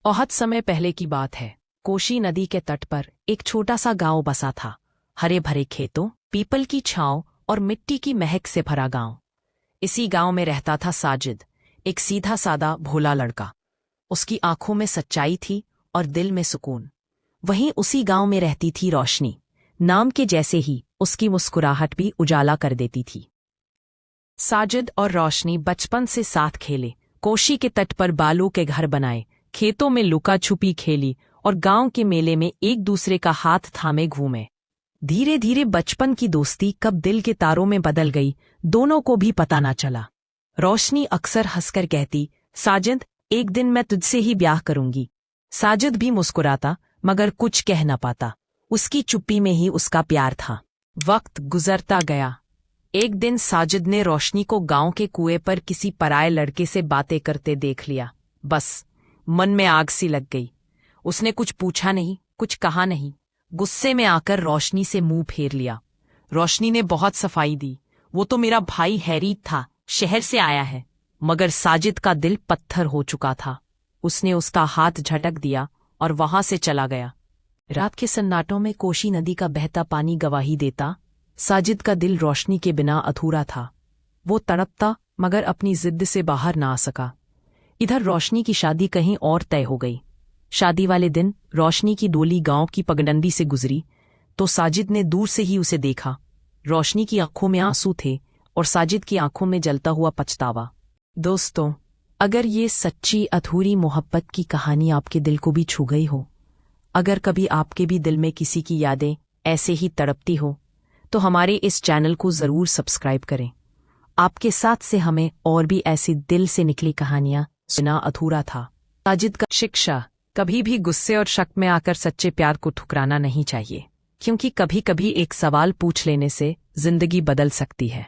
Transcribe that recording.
बहुत समय पहले की बात है। कोशी नदी के तट पर एक छोटा सा गांव बसा था। हरे भरे खेतों, पीपल की छांव और मिट्टी की महक से भरा गांव। इसी गांव में रहता था साजिद, एक सीधा सादा भोला लड़का। उसकी आंखों में सच्चाई थी और दिल में सुकून। वहीं उसी गांव में रहती थी रोशनी। नाम के जैसे ही उसकी मुस्कुराहट भी उजाला कर देती थी। साजिद और रोशनी बचपन से साथ खेले, कोशी के तट पर बालू के घर बनाए, खेतों में लुका छुपी खेली और गांव के मेले में एक दूसरे का हाथ थामे घूमे। धीरे धीरे बचपन की दोस्ती कब दिल के तारों में बदल गई, दोनों को भी पता ना चला। रोशनी अक्सर हंसकर कहती, साजिद, एक दिन मैं तुझसे ही ब्याह करूंगी। साजिद भी मुस्कुराता, मगर कुछ कह न पाता। उसकी चुप्पी में ही उसका प्यार था। वक्त गुजरता गया। एक दिन साजिद ने रोशनी को गांव के कुएं पर किसी पराये लड़के से बातें करते देख लिया। बस मन में आग सी लग गई। उसने कुछ पूछा नहीं, कुछ कहा नहीं। गुस्से में आकर रोशनी से मुंह फेर लिया। रोशनी ने बहुत सफाई दी, वो तो मेरा भाई हैरीत था, शहर से आया है। मगर साजिद का दिल पत्थर हो चुका था। उसने उसका हाथ झटक दिया और वहां से चला गया। रात के सन्नाटों में कोशी नदी का बहता पानी गवाही देता। साजिद का दिल रोशनी के बिना अधूरा था। वो तड़पता, मगर अपनी जिद से बाहर ना आ सका। इधर रोशनी की शादी कहीं और तय हो गई। शादी वाले दिन रोशनी की डोली गांव की पगडंडी से गुजरी तो साजिद ने दूर से ही उसे देखा। रोशनी की आंखों में आंसू थे और साजिद की आंखों में जलता हुआ पछतावा। दोस्तों, अगर ये सच्ची अधूरी मोहब्बत की कहानी आपके दिल को भी छू गई हो, अगर कभी आपके भी दिल में किसी की यादें ऐसे ही तड़पती हो, तो हमारे इस चैनल को ज़रूर सब्सक्राइब करें। आपके साथ से हमें और भी ऐसी दिल से निकली कहानियां सुना अधूरा था। साजिद का शिक्षा, कभी भी गुस्से और शक में आकर सच्चे प्यार को ठुकराना नहीं चाहिए, क्योंकि कभी कभी एक सवाल पूछ लेने से जिंदगी बदल सकती है।